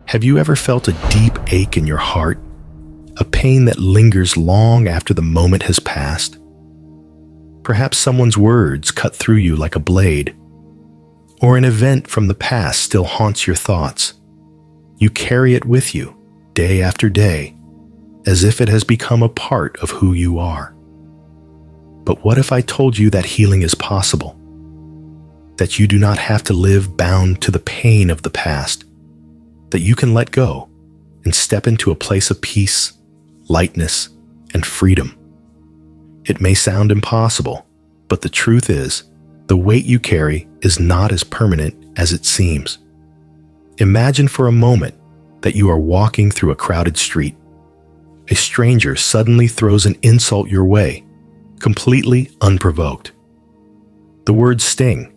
Have you ever felt a deep ache in your heart? A pain that lingers long after the moment has passed? Perhaps someone's words cut through you like a blade, or an event from the past still haunts your thoughts. You carry it with you, day after day, as if it has become a part of who you are. But what if I told you that healing is possible? That you do not have to live bound to the pain of the past, that you can let go and step into a place of peace, lightness, and freedom. It may sound impossible, but the truth is, the weight you carry is not as permanent as it seems. Imagine for a moment that you are walking through a crowded street. A stranger suddenly throws an insult your way, completely unprovoked. The words sting,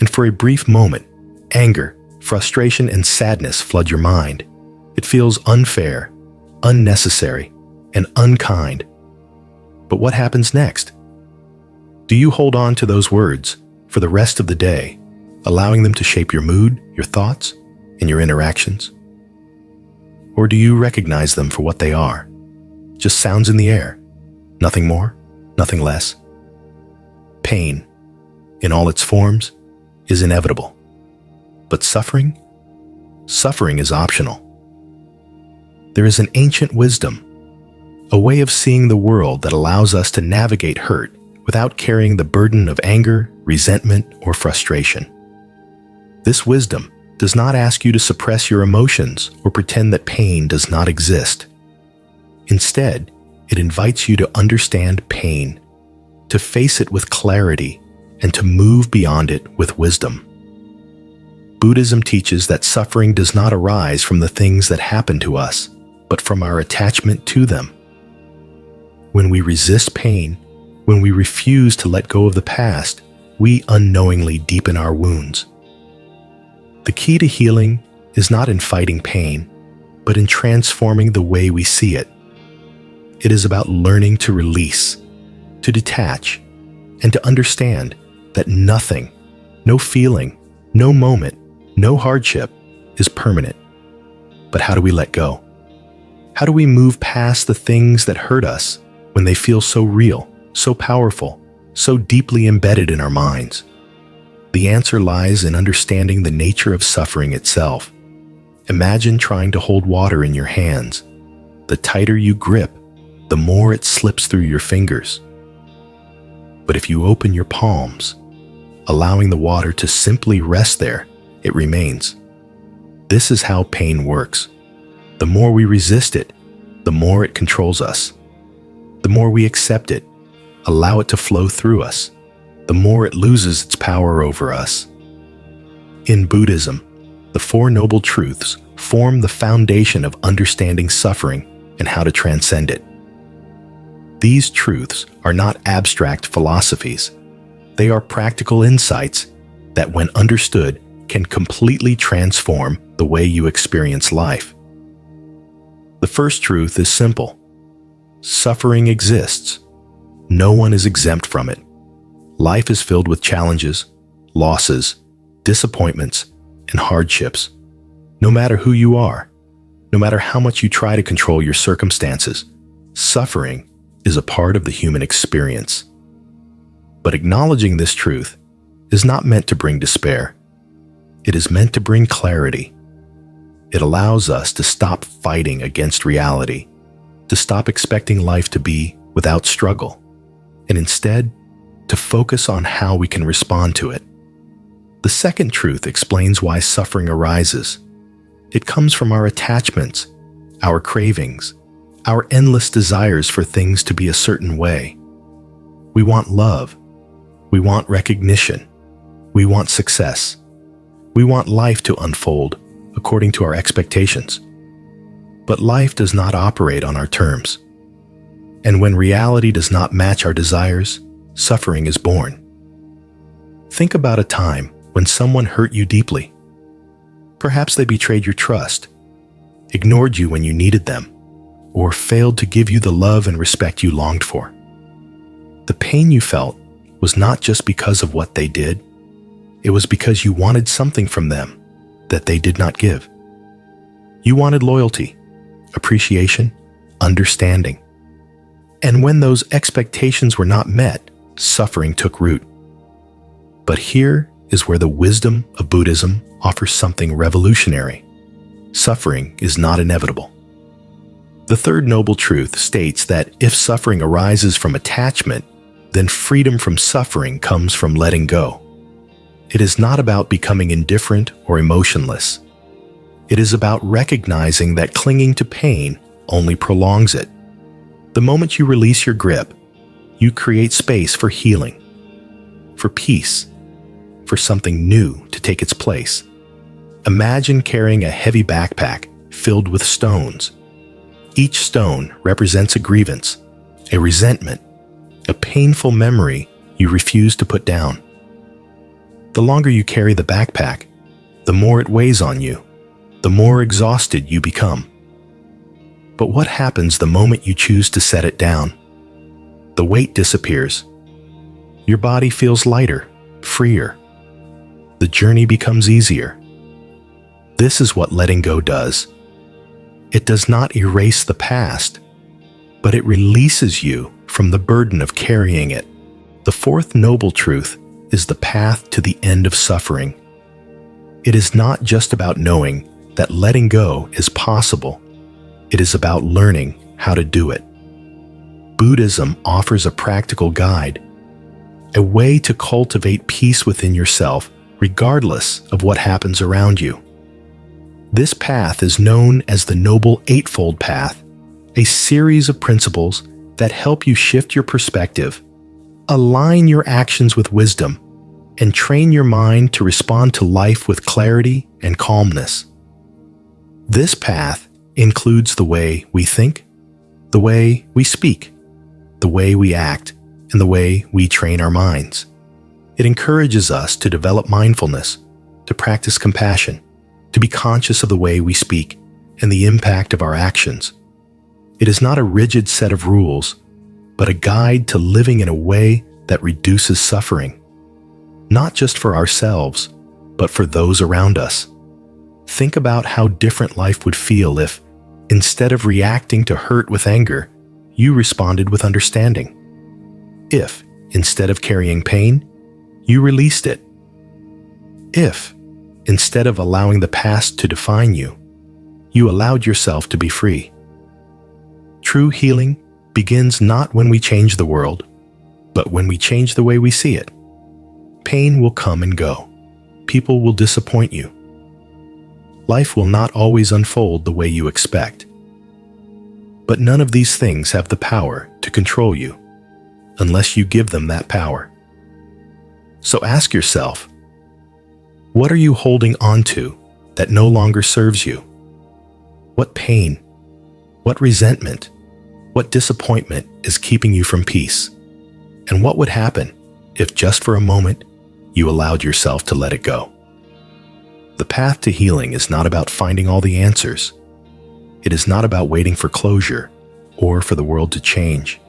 and for a brief moment, anger, frustration, and sadness flood your mind. It feels unfair, unnecessary, and unkind. But what happens next? Do you hold on to those words for the rest of the day, allowing them to shape your mood, your thoughts, and your interactions? Or do you recognize them for what they are? Just sounds in the air, nothing more, nothing less. Pain, in all its forms, is inevitable. But suffering? Suffering is optional. There is an ancient wisdom, a way of seeing the world that allows us to navigate hurt without carrying the burden of anger, resentment, or frustration. This wisdom does not ask you to suppress your emotions or pretend that pain does not exist. Instead, it invites you to understand pain, to face it with clarity, and to move beyond it with wisdom. Buddhism teaches that suffering does not arise from the things that happen to us, but from our attachment to them. When we resist pain, when we refuse to let go of the past, we unknowingly deepen our wounds. The key to healing is not in fighting pain, but in transforming the way we see it. It is about learning to release, to detach, and to understand that nothing, no feeling, no moment, no hardship is permanent. But how do we let go? How do we move past the things that hurt us when they feel so real, so powerful, so deeply embedded in our minds? The answer lies in understanding the nature of suffering itself. Imagine trying to hold water in your hands. The tighter you grip, the more it slips through your fingers. But if you open your palms, allowing the water to simply rest there, it remains. This is how pain works. The more we resist it, the more it controls us. The more we accept it, allow it to flow through us, the more it loses its power over us. In Buddhism, the Four Noble Truths form the foundation of understanding suffering and how to transcend it. These truths are not abstract philosophies. They are practical insights that, when understood, can completely transform the way you experience life. The first truth is simple. Suffering exists. No one is exempt from it. Life is filled with challenges, losses, disappointments, and hardships. No matter who you are, no matter how much you try to control your circumstances, suffering is a part of the human experience. But acknowledging this truth is not meant to bring despair. It is meant to bring clarity. It allows us to stop fighting against reality, to stop expecting life to be without struggle, and instead, to focus on how we can respond to it. The second truth explains why suffering arises. It comes from our attachments, our cravings, our endless desires for things to be a certain way. We want love. We want recognition. We want success. We want life to unfold according to our expectations. But life does not operate on our terms. And when reality does not match our desires, suffering is born. Think about a time when someone hurt you deeply. Perhaps they betrayed your trust, ignored you when you needed them, or failed to give you the love and respect you longed for. The pain you felt was not just because of what they did. It was because you wanted something from them that they did not give. You wanted loyalty, appreciation, understanding. And when those expectations were not met, suffering took root. But here is where the wisdom of Buddhism offers something revolutionary. Suffering is not inevitable. The third noble truth states that if suffering arises from attachment, then freedom from suffering comes from letting go. It is not about becoming indifferent or emotionless. It is about recognizing that clinging to pain only prolongs it. The moment you release your grip, you create space for healing, for peace, for something new to take its place. Imagine carrying a heavy backpack filled with stones. Each stone represents a grievance, a resentment, a painful memory you refuse to put down. The longer you carry the backpack, the more it weighs on you, the more exhausted you become. But what happens the moment you choose to set it down? The weight disappears. Your body feels lighter, freer. The journey becomes easier. This is what letting go does. It does not erase the past, but it releases you from the burden of carrying it. The fourth noble truth is the path to the end of suffering. It is not just about knowing that letting go is possible. It is about learning how to do it. Buddhism offers a practical guide, a way to cultivate peace within yourself regardless of what happens around you. This path is known as the Noble Eightfold Path, a series of principles that help you shift your perspective, align your actions with wisdom, and train your mind to respond to life with clarity and calmness. This path includes the way we think, the way we speak, the way we act, and the way we train our minds. It encourages us to develop mindfulness, to practice compassion, to be conscious of the way we speak and the impact of our actions. It is not a rigid set of rules, but a guide to living in a way that reduces suffering, not just for ourselves, but for those around us. Think about how different life would feel if, instead of reacting to hurt with anger, you responded with understanding. If, instead of carrying pain, you released it. If, instead of allowing the past to define you, you allowed yourself to be free. True healing begins not when we change the world, but when we change the way we see it. Pain will come and go. People will disappoint you. Life will not always unfold the way you expect. But none of these things have the power to control you, unless you give them that power. So ask yourself, what are you holding on to that no longer serves you? What pain, what resentment, what disappointment is keeping you from peace? And what would happen if just for a moment you allowed yourself to let it go? The path to healing is not about finding all the answers. It is not about waiting for closure or for the world to change.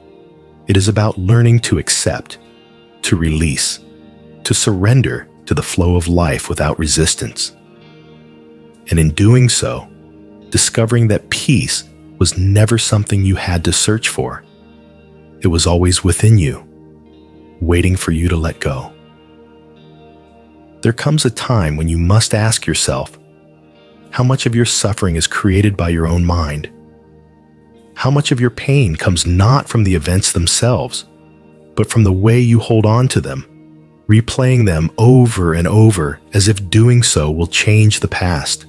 It is about learning to accept, to release, to surrender to the flow of life without resistance. And in doing so, discovering that peace was never something you had to search for. It was always within you, waiting for you to let go. There comes a time when you must ask yourself, how much of your suffering is created by your own mind? How much of your pain comes not from the events themselves, but from the way you hold on to them, replaying them over and over as if doing so will change the past?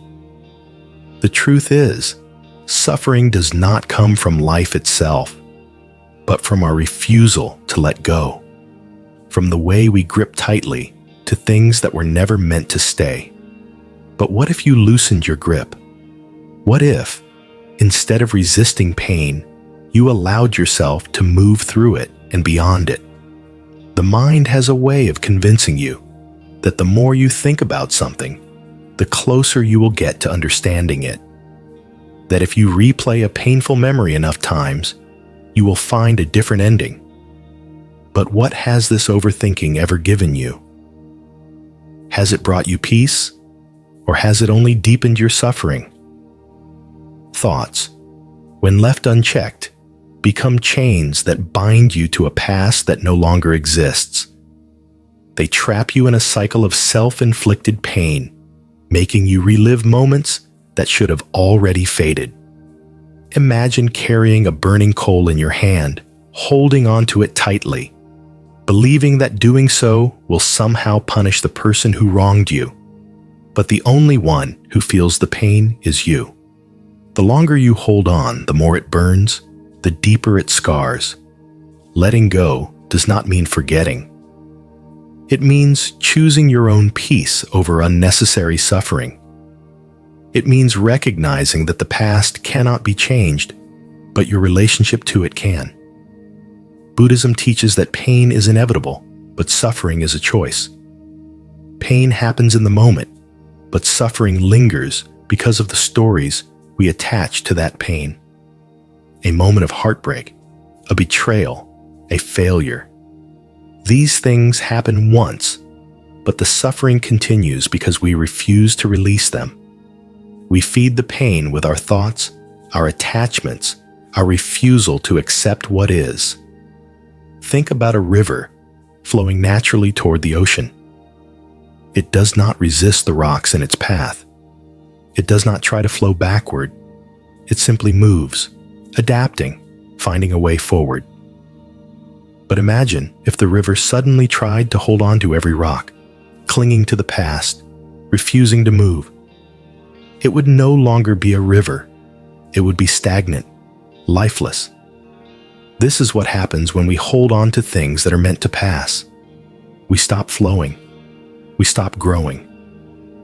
The truth is, suffering does not come from life itself, but from our refusal to let go, from the way we grip tightly to things that were never meant to stay. But what if you loosened your grip? What if, instead of resisting pain, you allowed yourself to move through it and beyond it? The mind has a way of convincing you that the more you think about something, the closer you will get to understanding it. That if you replay a painful memory enough times, you will find a different ending. But what has this overthinking ever given you? Has it brought you peace, or has it only deepened your suffering? thoughts, when left unchecked, become chains that bind you to a past that no longer exists. They trap you in a cycle of self-inflicted pain, making you relive moments that should have already faded. Imagine carrying a burning coal in your hand, holding onto it tightly, believing that doing so will somehow punish the person who wronged you. But the only one who feels the pain is you. The longer you hold on, the more it burns, the deeper it scars. Letting go does not mean forgetting. It means choosing your own peace over unnecessary suffering. It means recognizing that the past cannot be changed, but your relationship to it can. Buddhism teaches that pain is inevitable, but suffering is a choice. Pain happens in the moment, but suffering lingers because of the stories we attach to that pain. A moment of heartbreak, a betrayal, a failure. These things happen once, but the suffering continues because we refuse to release them. We feed the pain with our thoughts, our attachments, our refusal to accept what is. Think about a river flowing naturally toward the ocean. It does not resist the rocks in its path. It does not try to flow backward. It simply moves, adapting, finding a way forward. But imagine if the river suddenly tried to hold on to every rock, clinging to the past, refusing to move. It would no longer be a river. It would be stagnant, lifeless. This is what happens when we hold on to things that are meant to pass. We stop flowing. We stop growing.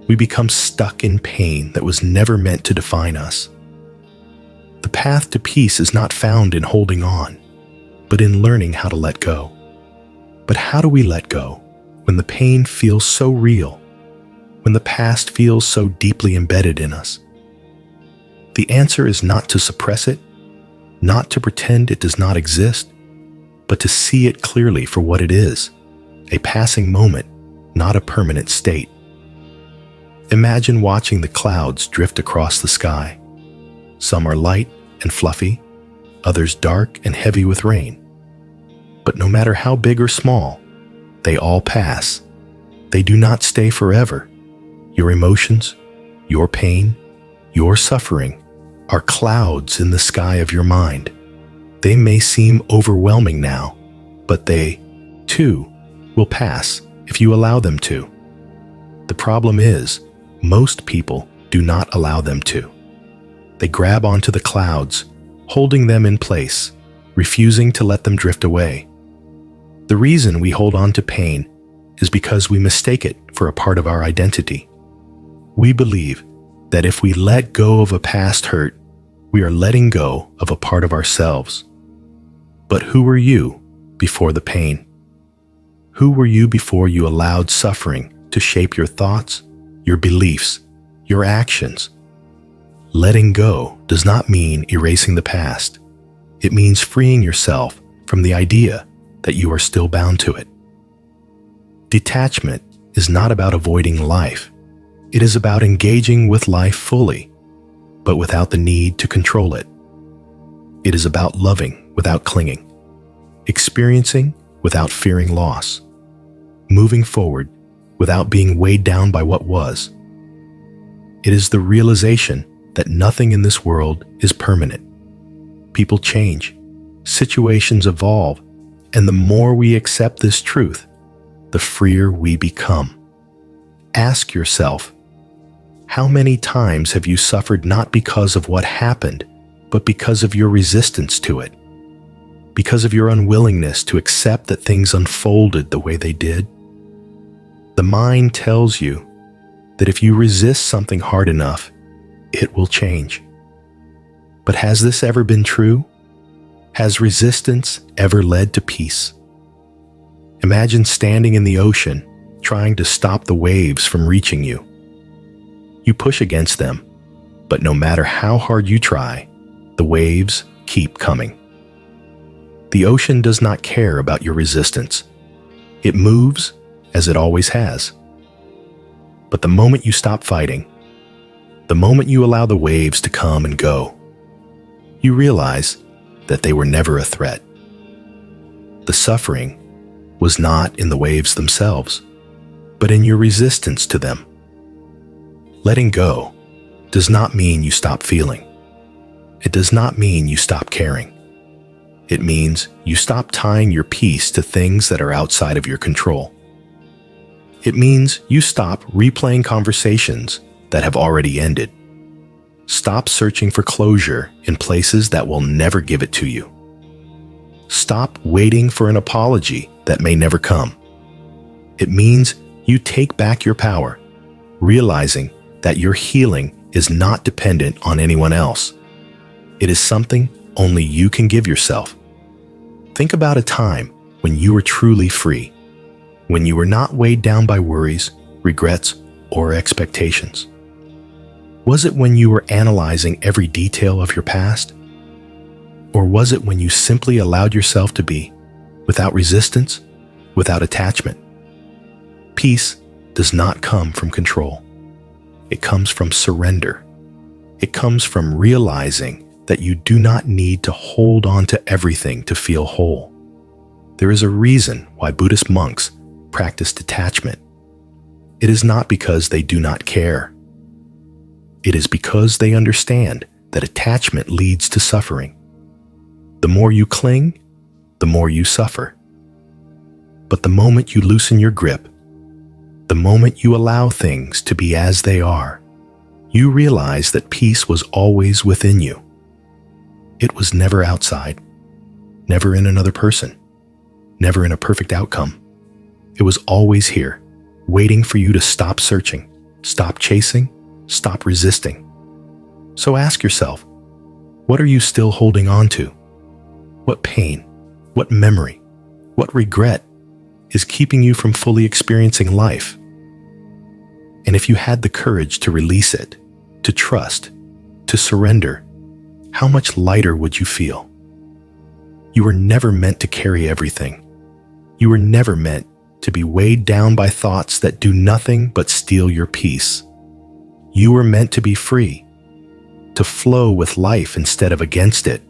We become stuck in pain that was never meant to define us. The path to peace is not found in holding on, but in learning how to let go. But how do we let go when the pain feels so real, when the past feels so deeply embedded in us? The answer is not to suppress it, not to pretend it does not exist, but to see it clearly for what it is, a passing moment, not a permanent state. Imagine watching the clouds drift across the sky. Some are light and fluffy, others dark and heavy with rain. But no matter how big or small, they all pass. They do not stay forever. Your emotions, your pain, your suffering are clouds in the sky of your mind. They may seem overwhelming now, but they, too, will pass if you allow them to. The problem is, most people do not allow them to. They grab onto the clouds, holding them in place, refusing to let them drift away. The reason we hold on to pain is because we mistake it for a part of our identity. We believe that if we let go of a past hurt, we are letting go of a part of ourselves. But who were you before the pain? Who were you before you allowed suffering to shape your thoughts, your beliefs, your actions? Letting go does not mean erasing the past. It means freeing yourself from the idea that you are still bound to it. Detachment is not about avoiding life. It is about engaging with life fully, but without the need to control it. It is about loving without clinging, experiencing without fearing loss, moving forward without being weighed down by what was. It is the realization that nothing in this world is permanent. People change, situations evolve, and the more we accept this truth, the freer we become. Ask yourself, how many times have you suffered not because of what happened, but because of your resistance to it? Because of your unwillingness to accept that things unfolded the way they did? The mind tells you that if you resist something hard enough, it will change. But has this ever been true? Has resistance ever led to peace? Imagine standing in the ocean, trying to stop the waves from reaching you. You push against them, but no matter how hard you try, the waves keep coming. The ocean does not care about your resistance. It moves as it always has. But the moment you stop fighting, the moment you allow the waves to come and go, you realize that they were never a threat. The suffering was not in the waves themselves, but in your resistance to them. Letting go does not mean you stop feeling. It does not mean you stop caring. It means you stop tying your peace to things that are outside of your control. It means you stop replaying conversations that have already ended. Stop searching for closure in places that will never give it to you. Stop waiting for an apology that may never come. It means you take back your power, realizing that your healing is not dependent on anyone else. It is something only you can give yourself. Think about a time when you were truly free, when you were not weighed down by worries, regrets, or expectations. Was it when you were analyzing every detail of your past? Or was it when you simply allowed yourself to be, without resistance, without attachment? Peace does not come from control. It comes from surrender. It comes from realizing that you do not need to hold on to everything to feel whole. There is a reason why Buddhist monks practice detachment. It is not because they do not care. It is because they understand that attachment leads to suffering. The more you cling, the more you suffer. But the moment you loosen your grip, the moment you allow things to be as they are, you realize that peace was always within you. It was never outside, never in another person, never in a perfect outcome. It was always here, waiting for you to stop searching, stop chasing, stop resisting. So ask yourself, what are you still holding on to? What pain, what memory, what regret is keeping you from fully experiencing life? And if you had the courage to release it, to trust, to surrender, how much lighter would you feel? You were never meant to carry everything. You were never meant to be weighed down by thoughts that do nothing but steal your peace. You were meant to be free, to flow with life instead of against it,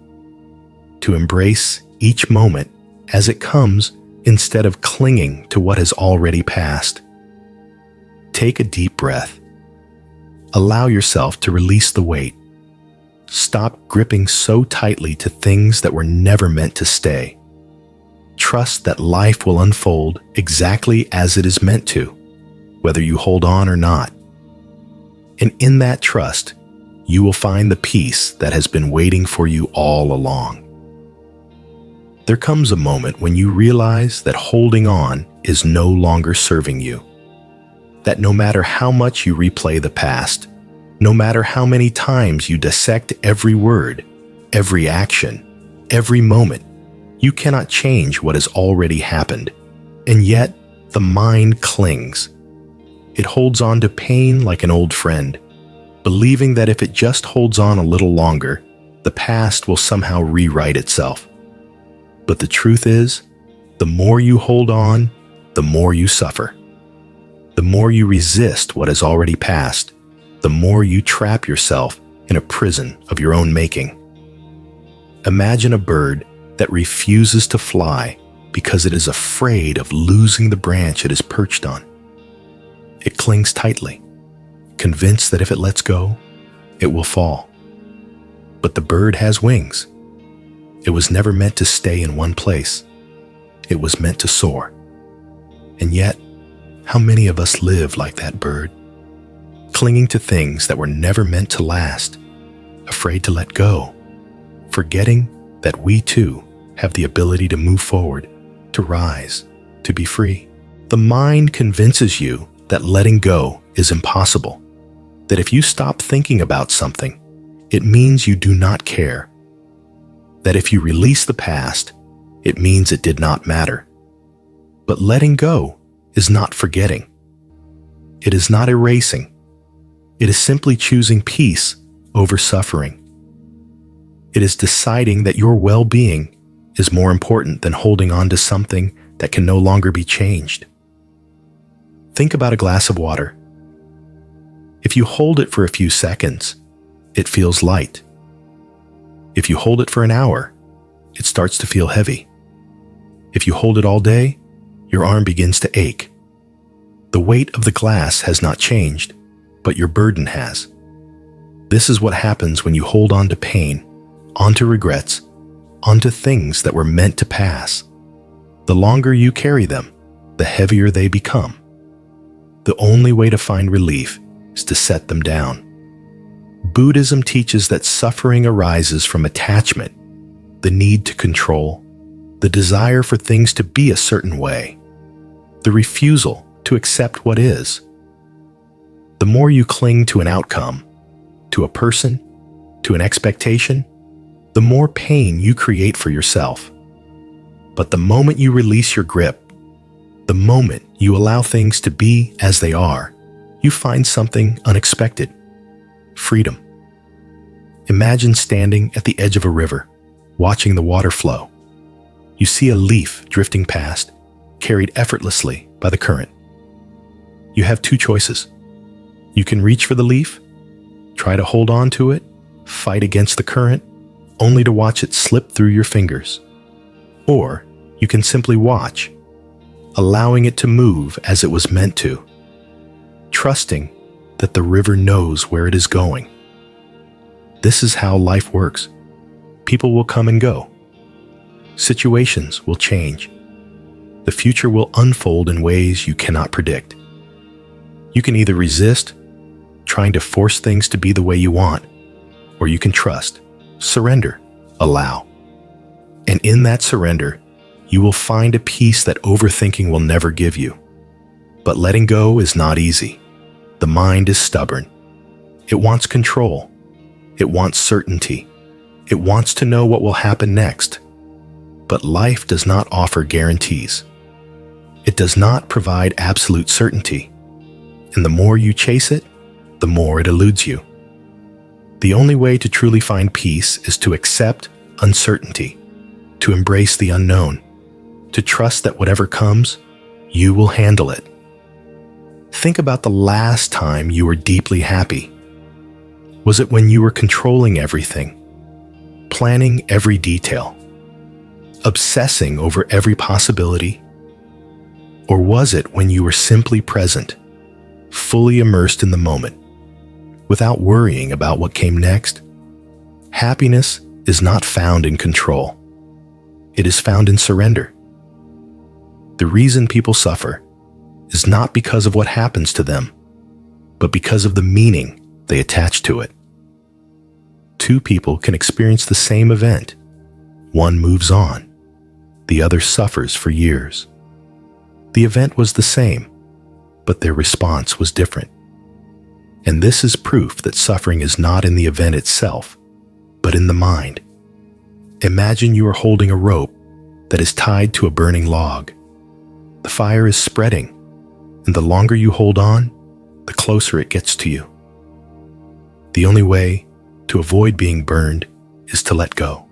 to embrace each moment as it comes instead of clinging to what has already passed. Take a deep breath. Allow yourself to release the weight. Stop gripping so tightly to things that were never meant to stay. Trust that life will unfold exactly as it is meant to, whether you hold on or not. And in that trust, you will find the peace that has been waiting for you all along. There comes a moment when you realize that holding on is no longer serving you. That no matter how much you replay the past, no matter how many times you dissect every word, every action, every moment, you cannot change what has already happened. And yet, the mind clings. It holds on to pain like an old friend, believing that if it just holds on a little longer, the past will somehow rewrite itself. But the truth is, the more you hold on, the more you suffer. The more you resist what has already passed, the more you trap yourself in a prison of your own making. Imagine a bird that refuses to fly because it is afraid of losing the branch it is perched on. It clings tightly, convinced that if it lets go, it will fall. But the bird has wings. It was never meant to stay in one place. It was meant to soar. And yet, how many of us live like that bird, clinging to things that were never meant to last, afraid to let go, forgetting that we too have the ability to move forward, to rise, to be free. The mind convinces you that letting go is impossible, that if you stop thinking about something, it means you do not care, that if you release the past, it means it did not matter. But letting go is not forgetting. It is not erasing. It is simply choosing peace over suffering. It is deciding that your well-being is more important than holding on to something that can no longer be changed. Think about a glass of water. If you hold it for a few seconds, it feels light. If you hold it for an hour, it starts to feel heavy. If you hold it all day, your arm begins to ache. The weight of the glass has not changed, but your burden has. This is what happens when you hold on to pain, onto regrets, onto things that were meant to pass. The longer you carry them, the heavier they become. The only way to find relief is to set them down. Buddhism teaches that suffering arises from attachment, the need to control, the desire for things to be a certain way, the refusal to accept what is. The more you cling to an outcome, to a person, to an expectation, the more pain you create for yourself. But the moment you release your grip, the moment you allow things to be as they are, you find something unexpected: freedom. Imagine standing at the edge of a river, watching the water flow. You see a leaf drifting past, carried effortlessly by the current. You have two choices. You can reach for the leaf, try to hold on to it, fight against the current, only to watch it slip through your fingers. Or you can simply watch, allowing it to move as it was meant to, trusting that the river knows where it is going. This is how life works. People will come and go. Situations will change. The future will unfold in ways you cannot predict. You can either resist, trying to force things to be the way you want, or you can trust, surrender, allow. And in that surrender, you will find a peace that overthinking will never give you. But letting go is not easy. The mind is stubborn. It wants control. It wants certainty. It wants to know what will happen next. But life does not offer guarantees. It does not provide absolute certainty. And the more you chase it, the more it eludes you. The only way to truly find peace is to accept uncertainty, to embrace the unknown, to trust that whatever comes, you will handle it. Think about the last time you were deeply happy. Was it when you were controlling everything, planning every detail, obsessing over every possibility? Or was it when you were simply present, fully immersed in the moment, without worrying about what came next? Happiness is not found in control. It is found in surrender. The reason people suffer is not because of what happens to them, but because of the meaning they attach to it. Two people can experience the same event. One moves on. The other suffers for years. The event was the same, but their response was different. And this is proof that suffering is not in the event itself, but in the mind. Imagine you are holding a rope that is tied to a burning log. The fire is spreading, and the longer you hold on, the closer it gets to you. The only way to avoid being burned is to let go.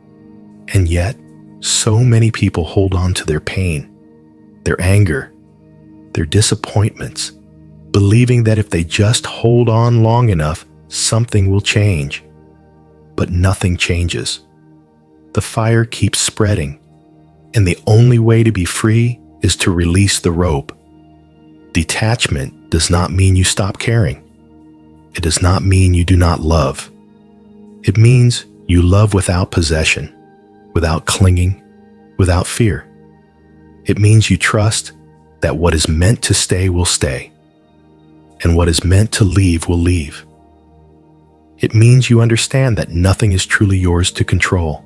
And yet, so many people hold on to their pain, their anger, their disappointments, believing that if they just hold on long enough, something will change. But nothing changes. The fire keeps spreading, and the only way to be free is to release the rope. Detachment does not mean you stop caring. It does not mean you do not love. It means you love without possession, without clinging, without fear. It means you trust that what is meant to stay will stay, and what is meant to leave will leave. It means you understand that nothing is truly yours to control,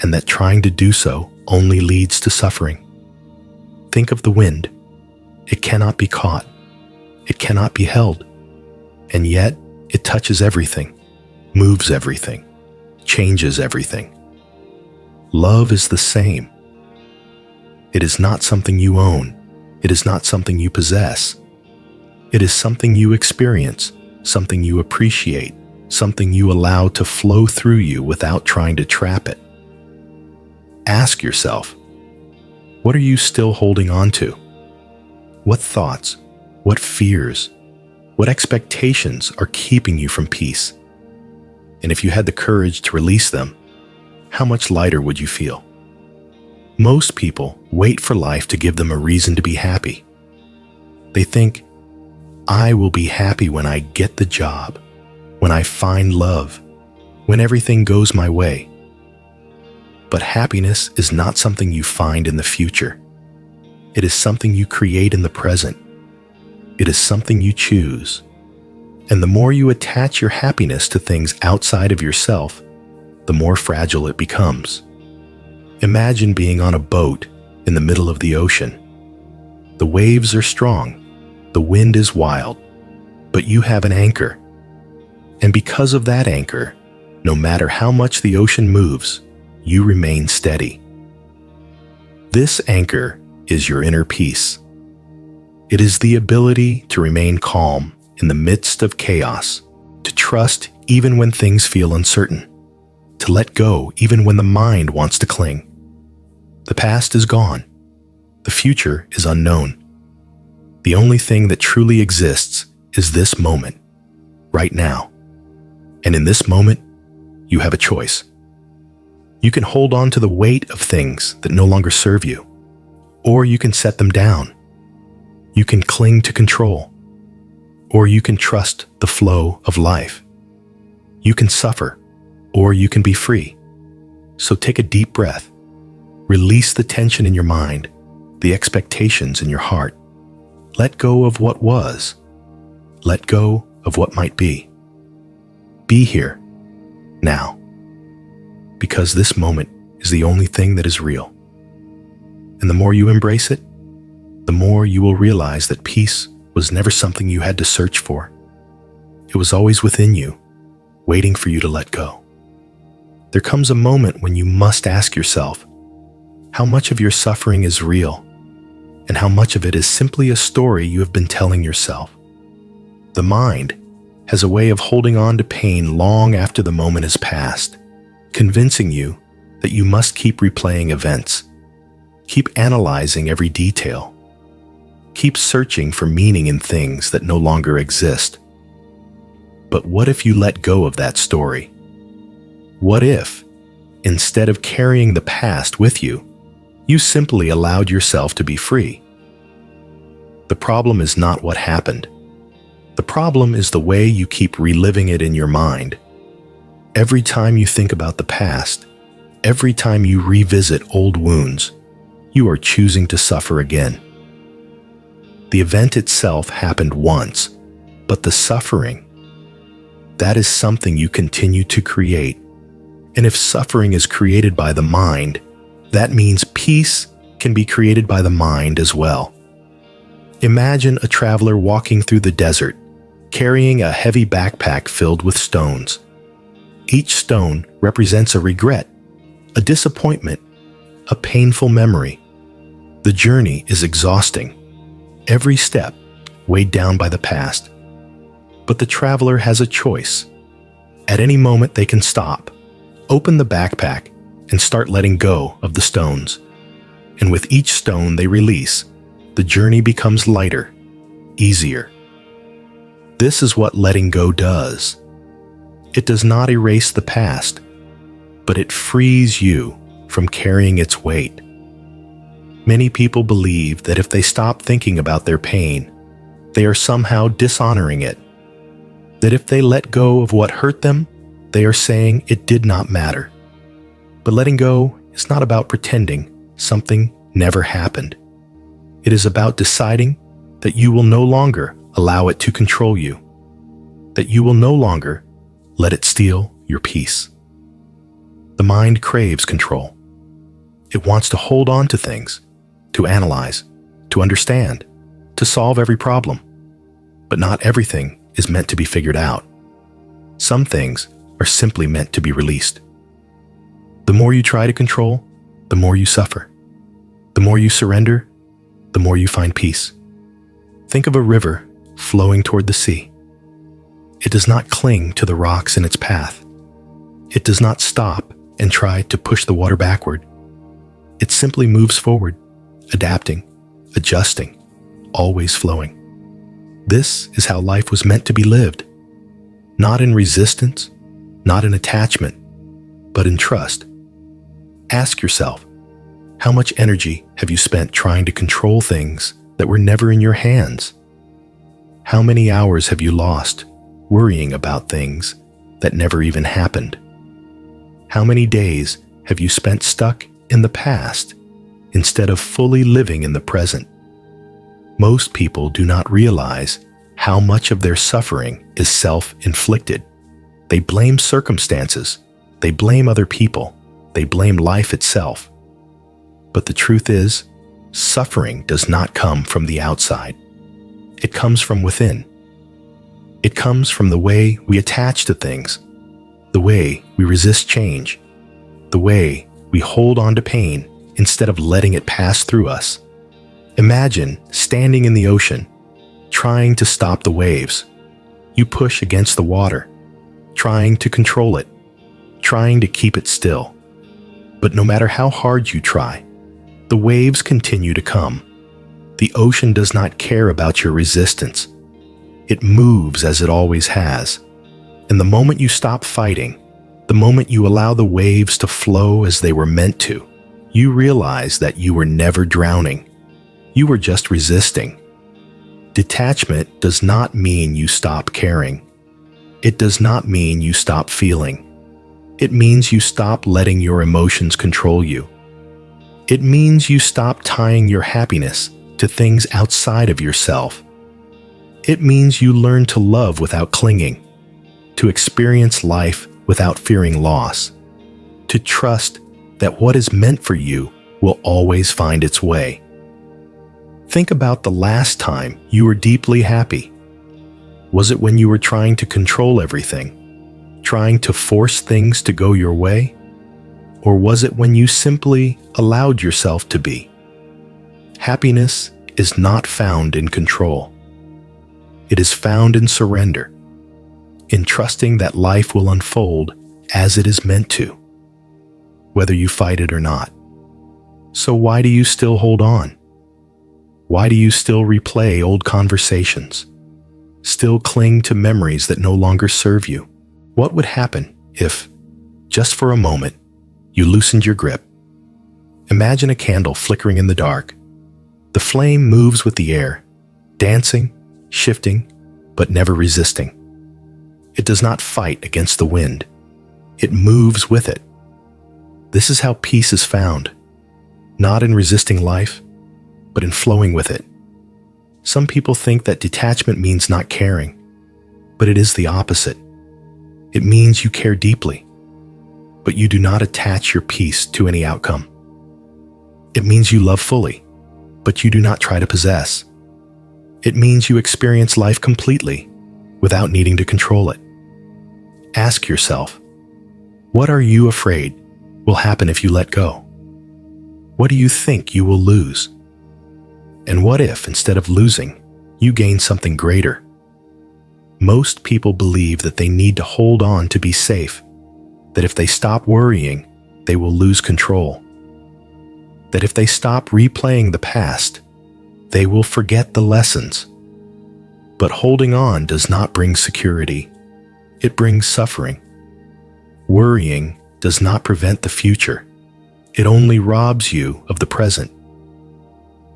and that trying to do so only leads to suffering. Think of the wind. It cannot be caught. It cannot be held. And yet, it touches everything, moves everything, changes everything. Love is the same. It is not something you own. It is not something you possess. It is something you experience, something you appreciate, something you allow to flow through you without trying to trap it. Ask yourself, what are you still holding on to? What thoughts, what fears, what expectations are keeping you from peace? And if you had the courage to release them, how much lighter would you feel? Most people wait for life to give them a reason to be happy. They think, I will be happy when I get the job, when I find love, when everything goes my way. But happiness is not something you find in the future. It is something you create in the present. It is something you choose. And the more you attach your happiness to things outside of yourself, the more fragile it becomes. Imagine being on a boat in the middle of the ocean. The waves are strong, the wind is wild, but you have an anchor. And because of that anchor, no matter how much the ocean moves, you remain steady. This anchor is your inner peace. It is the ability to remain calm in the midst of chaos, to trust even when things feel uncertain, to let go even when the mind wants to cling. The past is gone. The future is unknown. The only thing that truly exists is this moment, right now. And in this moment, you have a choice. You can hold on to the weight of things that no longer serve you, or you can set them down. You can cling to control, or you can trust the flow of life. You can suffer, or you can be free. So take a deep breath. Release the tension in your mind, the expectations in your heart. Let go of what was. Let go of what might be. Be here, now, because this moment is the only thing that is real. And the more you embrace it, the more you will realize that peace was never something you had to search for. It was always within you, waiting for you to let go. There comes a moment when you must ask yourself, how much of your suffering is real, and how much of it is simply a story you have been telling yourself? The mind has a way of holding on to pain long after the moment has passed, convincing you that you must keep replaying events, keep analyzing every detail, keep searching for meaning in things that no longer exist. But what if you let go of that story? What if, instead of carrying the past with you, you simply allowed yourself to be free? The problem is not what happened. The problem is the way you keep reliving it in your mind. Every time you think about the past, every time you revisit old wounds, you are choosing to suffer again. The event itself happened once, but the suffering, that is something you continue to create. And if suffering is created by the mind, that means peace can be created by the mind as well. Imagine a traveler walking through the desert, carrying a heavy backpack filled with stones. Each stone represents a regret, a disappointment, a painful memory. The journey is exhausting, every step weighed down by the past. But the traveler has a choice. At any moment they can stop, open the backpack, and start letting go of the stones. And with each stone they release, the journey becomes lighter, easier. This is what letting go does. It does not erase the past, but it frees you from carrying its weight. Many people believe that if they stop thinking about their pain, they are somehow dishonoring it. That if they let go of what hurt them, they are saying it did not matter. But letting go is not about pretending something never happened. It is about deciding that you will no longer allow it to control you, that you will no longer let it steal your peace. The mind craves control. It wants to hold on to things, to analyze, to understand, to solve every problem. But not everything is meant to be figured out. Some things are simply meant to be released. The more you try to control, the more you suffer. The more you surrender, the more you find peace. Think of a river flowing toward the sea. It does not cling to the rocks in its path. It does not stop and try to push the water backward. It simply moves forward, adapting, adjusting, always flowing. This is how life was meant to be lived. Not in resistance, not in attachment, but in trust. Ask yourself, how much energy have you spent trying to control things that were never in your hands? How many hours have you lost worrying about things that never even happened? How many days have you spent stuck in the past instead of fully living in the present? Most people do not realize how much of their suffering is self-inflicted. They blame circumstances, they blame other people, they blame life itself. But the truth is, suffering does not come from the outside. It comes from within. It comes from the way we attach to things, the way we resist change, the way we hold on to pain instead of letting it pass through us. Imagine standing in the ocean, trying to stop the waves. You push against the water, trying to control it, trying to keep it still. But no matter how hard you try, the waves continue to come. The ocean does not care about your resistance. It moves as it always has. And the moment you stop fighting, the moment you allow the waves to flow as they were meant to, you realize that you were never drowning. You were just resisting. Detachment does not mean you stop caring. It does not mean you stop feeling. It means you stop letting your emotions control you. It means you stop tying your happiness to things outside of yourself. It means you learn to love without clinging, to experience life without fearing loss, to trust that what is meant for you will always find its way. Think about the last time you were deeply happy. Was it when you were trying to control everything, trying to force things to go your way? Or was it when you simply allowed yourself to be? Happiness is not found in control. It is found in surrender, in trusting that life will unfold as it is meant to, whether you fight it or not. So why do you still hold on? Why do you still replay old conversations? Still cling to memories that no longer serve you? What would happen if, just for a moment, you loosened your grip? Imagine a candle flickering in the dark. The flame moves with the air, dancing, shifting, but never resisting. It does not fight against the wind. It moves with it. This is how peace is found, not in resisting life, but in flowing with it. Some people think that detachment means not caring, but it is the opposite. It means you care deeply, but you do not attach your peace to any outcome. It means you love fully, but you do not try to possess. It means you experience life completely without needing to control it. Ask yourself, what are you afraid will happen if you let go? What do you think you will lose? And what if, instead of losing, you gain something greater? Most people believe that they need to hold on to be safe, that if they stop worrying, they will lose control, that if they stop replaying the past, they will forget the lessons. But holding on does not bring security. It brings suffering. Worrying does not prevent the future. It only robs you of the present.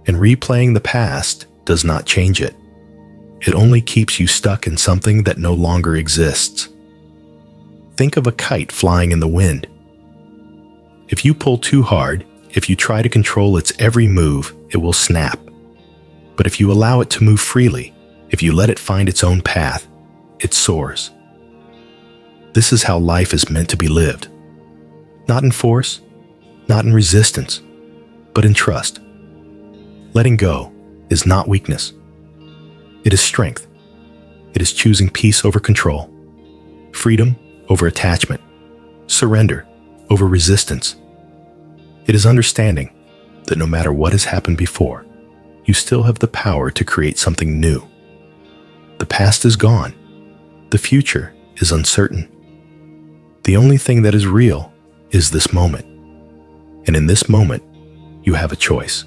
And replaying the past does not change it. It only keeps you stuck in something that no longer exists. Think of a kite flying in the wind. If you pull too hard, if you try to control its every move, it will snap. But if you allow it to move freely, if you let it find its own path, it soars. This is how life is meant to be lived. Not in force, not in resistance, but in trust. Letting go is not weakness. It is strength. It is choosing peace over control, freedom over attachment, surrender over resistance. It is understanding that no matter what has happened before, you still have the power to create something new. The past is gone. The future is uncertain. The only thing that is real is this moment. And in this moment, you have a choice.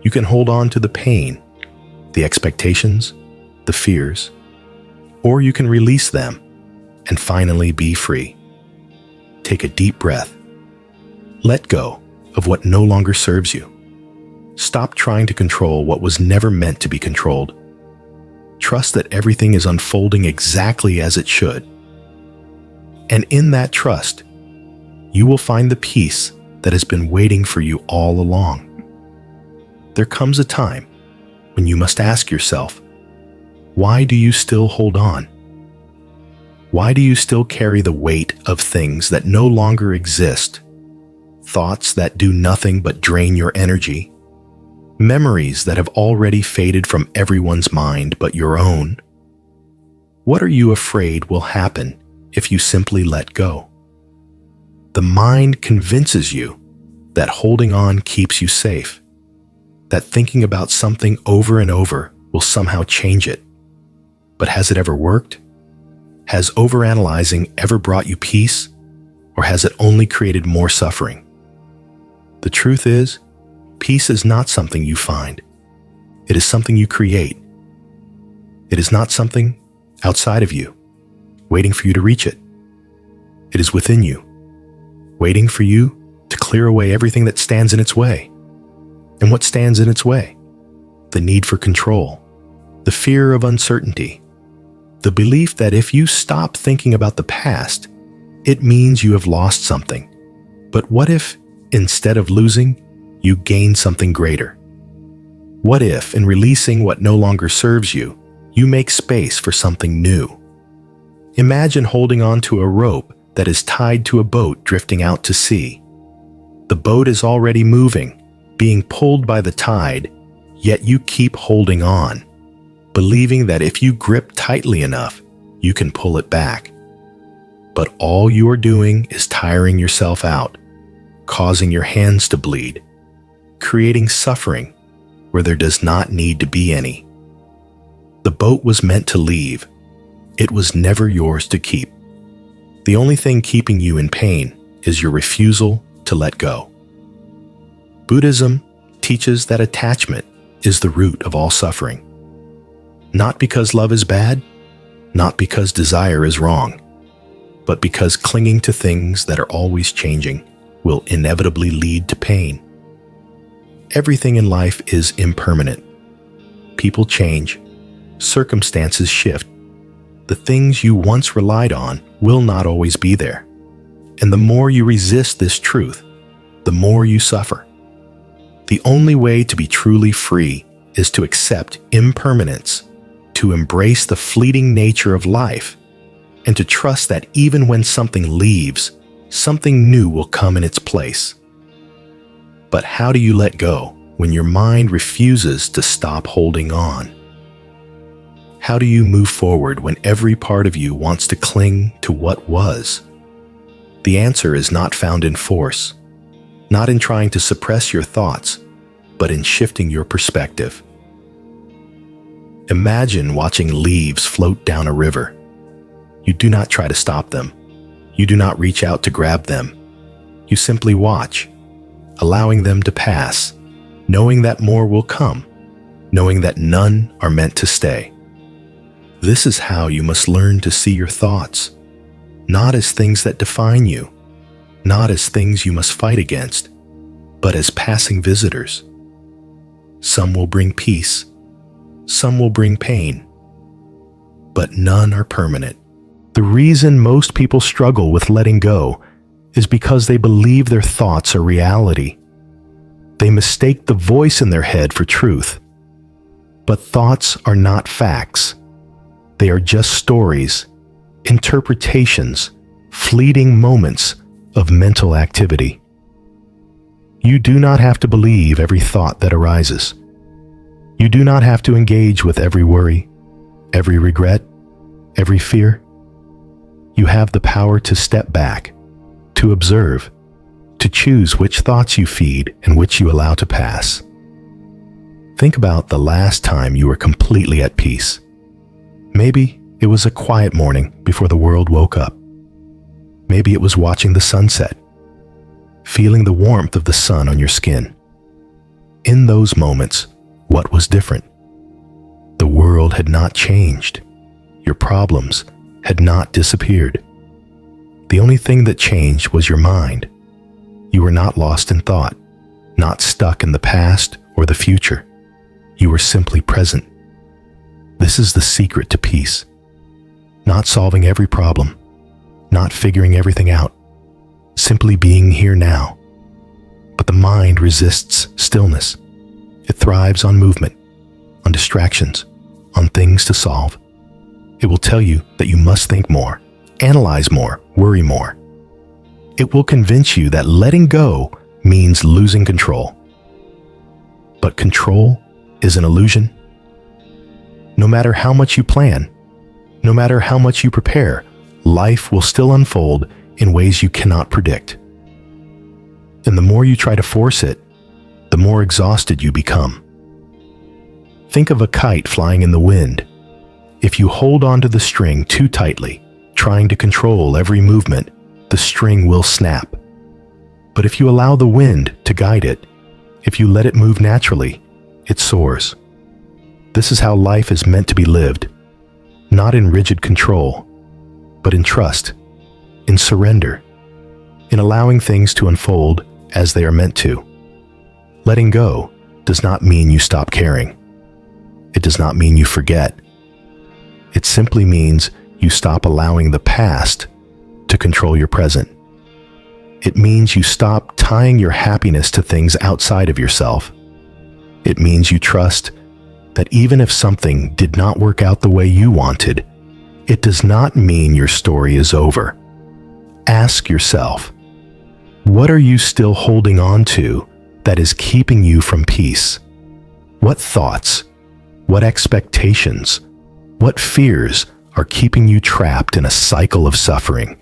You can hold on to the pain, the expectations, the fears, or you can release them and finally be free. Take a deep breath. Let go of what no longer serves you. Stop trying to control what was never meant to be controlled. Trust that everything is unfolding exactly as it should. And in that trust, you will find the peace that has been waiting for you all along. There comes a time when you must ask yourself, why do you still hold on? Why do you still carry the weight of things that no longer exist? Thoughts that do nothing but drain your energy? Memories that have already faded from everyone's mind but your own? What are you afraid will happen if you simply let go? The mind convinces you that holding on keeps you safe, that thinking about something over and over will somehow change it. But has it ever worked? Has overanalyzing ever brought you peace, or has it only created more suffering? The truth is, peace is not something you find. It is something you create. It is not something outside of you, waiting for you to reach it. It is within you, waiting for you to clear away everything that stands in its way. And what stands in its way? The need for control, the fear of uncertainty, the belief that if you stop thinking about the past, it means you have lost something. But what if, instead of losing, you gain something greater? What if, in releasing what no longer serves you, you make space for something new? Imagine holding on to a rope that is tied to a boat drifting out to sea. The boat is already moving, being pulled by the tide, yet you keep holding on, believing that if you grip tightly enough, you can pull it back. But all you are doing is tiring yourself out, causing your hands to bleed, creating suffering where there does not need to be any. The boat was meant to leave. It was never yours to keep. The only thing keeping you in pain is your refusal to let go. Buddhism teaches that attachment is the root of all suffering. Not because love is bad, not because desire is wrong, but because clinging to things that are always changing will inevitably lead to pain. Everything in life is impermanent. People change, circumstances shift. The things you once relied on will not always be there. And the more you resist this truth, the more you suffer. The only way to be truly free is to accept impermanence, to embrace the fleeting nature of life, and to trust that even when something leaves, something new will come in its place. But how do you let go when your mind refuses to stop holding on? How do you move forward when every part of you wants to cling to what was? The answer is not found in force, not in trying to suppress your thoughts, but in shifting your perspective. Imagine watching leaves float down a river. You do not try to stop them. You do not reach out to grab them. You simply watch, allowing them to pass, knowing that more will come, knowing that none are meant to stay. This is how you must learn to see your thoughts, not as things that define you, not as things you must fight against, but as passing visitors. Some will bring peace, some will bring pain, but none are permanent. The reason most people struggle with letting go is because they believe their thoughts are reality. They mistake the voice in their head for truth. But thoughts are not facts. They are just stories, interpretations, fleeting moments of mental activity. You do not have to believe every thought that arises. You do not have to engage with every worry, every regret, every fear. You have the power to step back, to observe, to choose which thoughts you feed and which you allow to pass. Think about the last time you were completely at peace. Maybe it was a quiet morning before the world woke up. Maybe it was watching the sunset, feeling the warmth of the sun on your skin. In those moments, what was different? The world had not changed. Your problems had not disappeared. The only thing that changed was your mind. You are not lost in thought, not stuck in the past or the future. You are simply present. This is the secret to peace. Not solving every problem, not figuring everything out, simply being here now. But the mind resists stillness. It thrives on movement, on distractions, on things to solve. It will tell you that you must think more, analyze more, worry more. It will convince you that letting go means losing control. But control is an illusion. No matter how much you plan, no matter how much you prepare, life will still unfold in ways you cannot predict. And the more you try to force it, the more exhausted you become. Think of a kite flying in the wind. If you hold onto the string too tightly, trying to control every movement, the string will snap. But if you allow the wind to guide it, if you let it move naturally, it soars. This is how life is meant to be lived, not in rigid control, but in trust, in surrender, in allowing things to unfold as they are meant to. Letting go does not mean you stop caring. It does not mean you forget. It simply means you stop allowing the past to control your present. It means you stop tying your happiness to things outside of yourself. It means you trust that even if something did not work out the way you wanted, it does not mean your story is over. Ask yourself, what are you still holding on to that is keeping you from peace? What thoughts, what expectations, what fears are keeping you trapped in a cycle of suffering?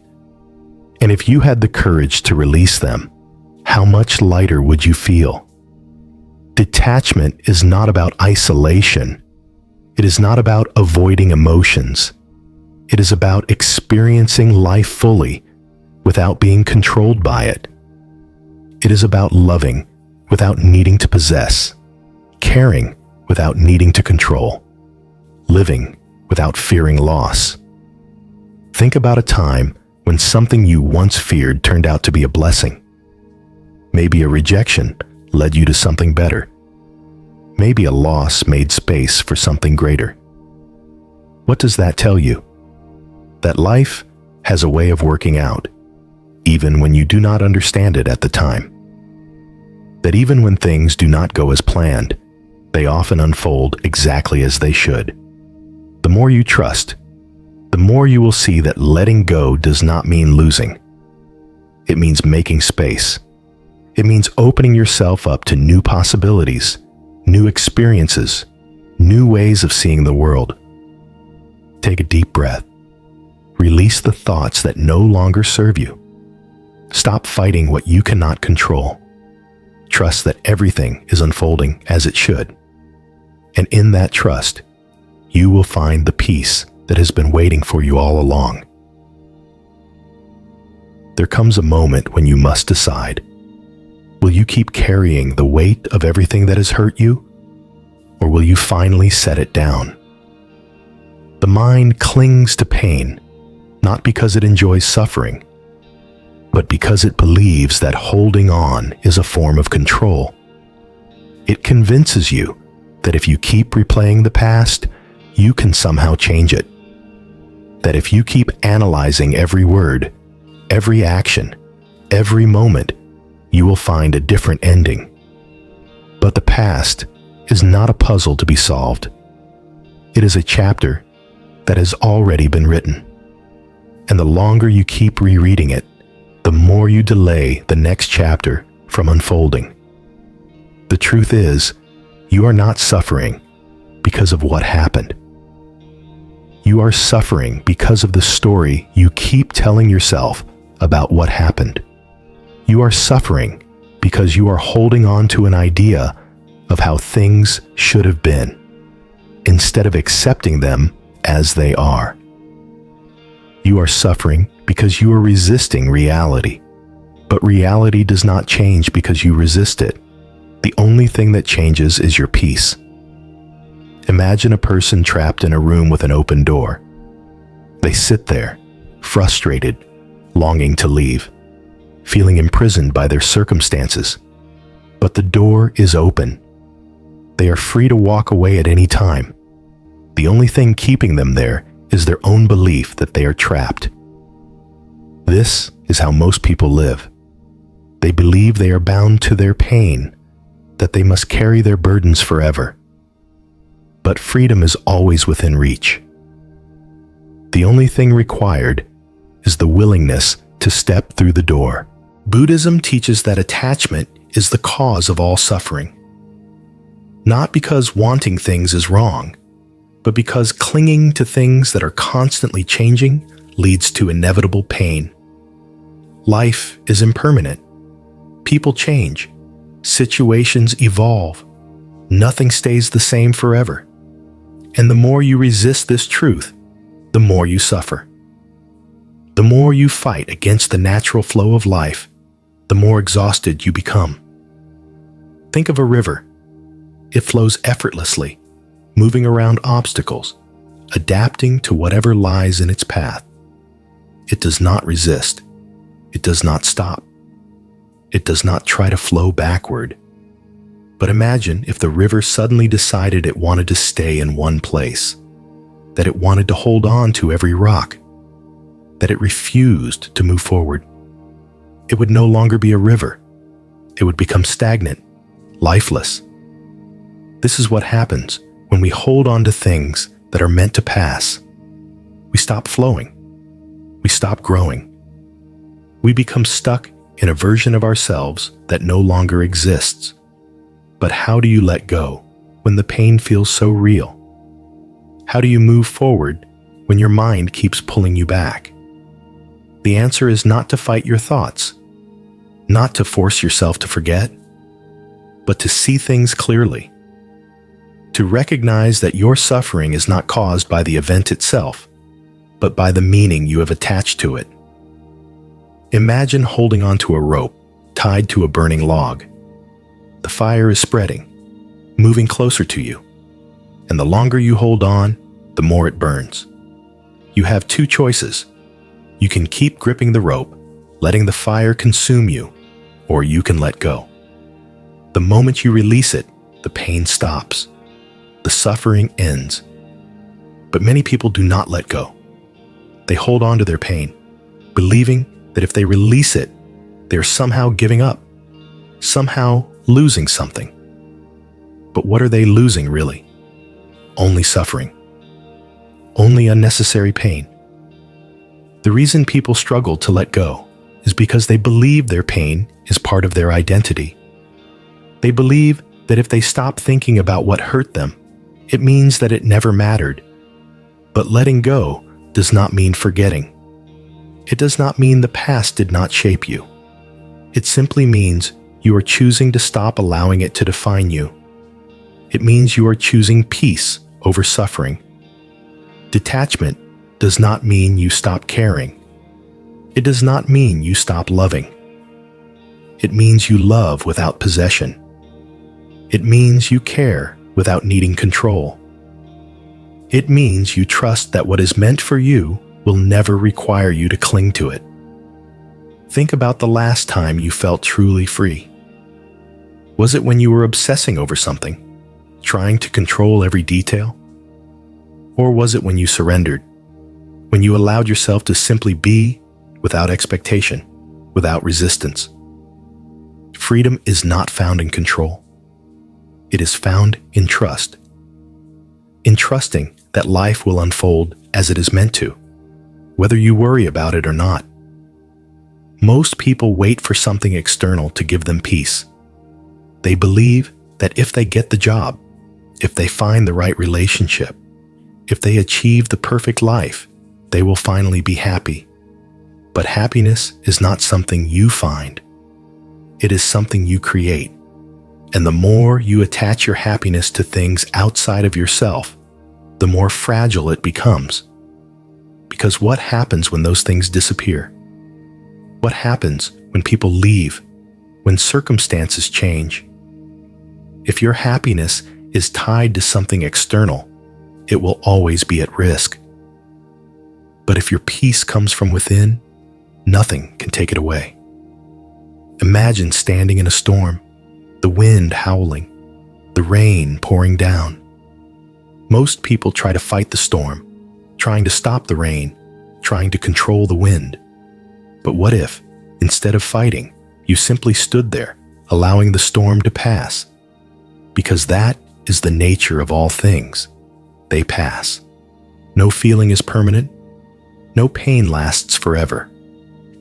And if you had the courage to release them, how much lighter would you feel? Detachment is not about isolation. It is not about avoiding emotions. It is about experiencing life fully without being controlled by it. It is about loving without needing to possess, caring without needing to control, living without fearing loss. Think about a time when something you once feared turned out to be a blessing. Maybe a rejection led you to something better. Maybe a loss made space for something greater. What does that tell you? That life has a way of working out, even when you do not understand it at the time. That even when things do not go as planned, they often unfold exactly as they should. The more you trust, the more you will see that letting go does not mean losing. It means making space. It means opening yourself up to new possibilities, new experiences, new ways of seeing the world. Take a deep breath. Release the thoughts that no longer serve you. Stop fighting what you cannot control. Trust that everything is unfolding as it should. And in that trust, you will find the peace that has been waiting for you all along. There comes a moment when you must decide. Will you keep carrying the weight of everything that has hurt you? Or will you finally set it down? The mind clings to pain, not because it enjoys suffering, but because it believes that holding on is a form of control. It convinces you that if you keep replaying the past, you can somehow change it. That if you keep analyzing every word, every action, every moment, you will find a different ending. But the past is not a puzzle to be solved. It is a chapter that has already been written. And the longer you keep rereading it, the more you delay the next chapter from unfolding. The truth is, you are not suffering because of what happened. You are suffering because of the story you keep telling yourself about what happened. You are suffering because you are holding on to an idea of how things should have been, instead of accepting them as they are. You are suffering because you are resisting reality. But reality does not change because you resist it. The only thing that changes is your peace. Imagine a person trapped in a room with an open door. They sit there, frustrated, longing to leave, feeling imprisoned by their circumstances. But the door is open. They are free to walk away at any time. The only thing keeping them there is their own belief that they are trapped. This is how most people live. They believe they are bound to their pain, that they must carry their burdens forever. But freedom is always within reach. The only thing required is the willingness to step through the door. Buddhism teaches that attachment is the cause of all suffering. Not because wanting things is wrong, but because clinging to things that are constantly changing leads to inevitable pain. Life is impermanent. People change. Situations evolve. Nothing stays the same forever. And the more you resist this truth, the more you suffer. The more you fight against the natural flow of life, the more exhausted you become. Think of a river. It flows effortlessly, moving around obstacles, adapting to whatever lies in its path. It does not resist. It does not stop. It does not try to flow backward. But imagine if the river suddenly decided it wanted to stay in one place, that it wanted to hold on to every rock, that it refused to move forward. It would no longer be a river. It would become stagnant, lifeless. This is what happens when we hold on to things that are meant to pass. We stop flowing. We stop growing. We become stuck in a version of ourselves that no longer exists. But how do you let go when the pain feels so real? How do you move forward when your mind keeps pulling you back? The answer is not to fight your thoughts, not to force yourself to forget, but to see things clearly, to recognize that your suffering is not caused by the event itself, but by the meaning you have attached to it. Imagine holding onto a rope tied to a burning log. The fire is spreading, moving closer to you, and the longer you hold on, the more it burns. You have two choices. You can keep gripping the rope, letting the fire consume you, or you can let go. The moment you release it, the pain stops. The suffering ends. But many people do not let go. They hold on to their pain, believing that if they release it, they are somehow giving up, somehow losing something. But what are they losing really? Only suffering. Only unnecessary pain. The reason people struggle to let go is because they believe their pain is part of their identity. They believe that if they stop thinking about what hurt them, it means that it never mattered. But letting go does not mean forgetting. It does not mean the past did not shape you. It simply means you are choosing to stop allowing it to define you. It means you are choosing peace over suffering. Detachment does not mean you stop caring. It does not mean you stop loving. It means you love without possession. It means you care without needing control. It means you trust that what is meant for you will never require you to cling to it. Think about the last time you felt truly free. Was it when you were obsessing over something, trying to control every detail? Or was it when you surrendered, when you allowed yourself to simply be without expectation, without resistance? Freedom is not found in control. It is found in trust. In trusting that life will unfold as it is meant to, whether you worry about it or not. Most people wait for something external to give them peace. They believe that if they get the job, if they find the right relationship, if they achieve the perfect life, they will finally be happy. But happiness is not something you find. It is something you create. And the more you attach your happiness to things outside of yourself, the more fragile it becomes. Because what happens when those things disappear? What happens when people leave, when circumstances change? If your happiness is tied to something external, it will always be at risk. But if your peace comes from within, nothing can take it away. Imagine standing in a storm, the wind howling, the rain pouring down. Most people try to fight the storm, trying to stop the rain, trying to control the wind. But what if, instead of fighting, you simply stood there, allowing the storm to pass? Because that is the nature of all things. They pass. No feeling is permanent. No pain lasts forever.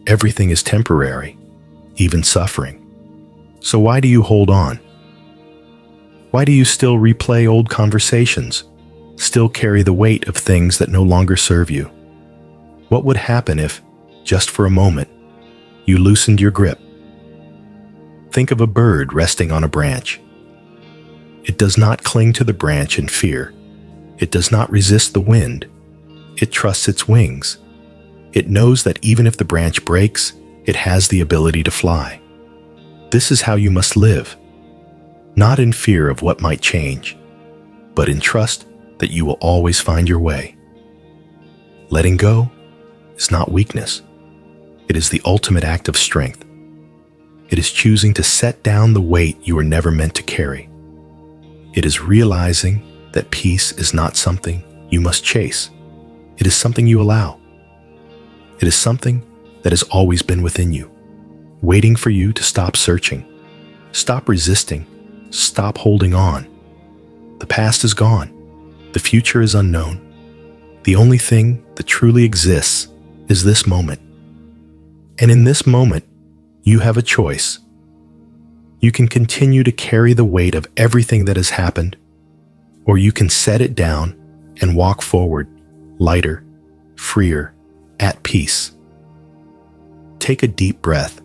Everything is temporary, even suffering. So why do you hold on? Why do you still replay old conversations, still carry the weight of things that no longer serve you? What would happen if, just for a moment, you loosened your grip? Think of a bird resting on a branch. It does not cling to the branch in fear. It does not resist the wind. It trusts its wings. It knows that even if the branch breaks, it has the ability to fly. This is how you must live, not in fear of what might change, but in trust that you will always find your way. Letting go is not weakness. It is the ultimate act of strength. It is choosing to set down the weight you were never meant to carry. It is realizing that peace is not something you must chase. It is something you allow. It is something that has always been within you, waiting for you to stop searching, stop resisting, stop holding on. The past is gone. The future is unknown. The only thing that truly exists is this moment. And in this moment, you have a choice. You can continue to carry the weight of everything that has happened, or you can set it down and walk forward, lighter, freer, at peace. Take a deep breath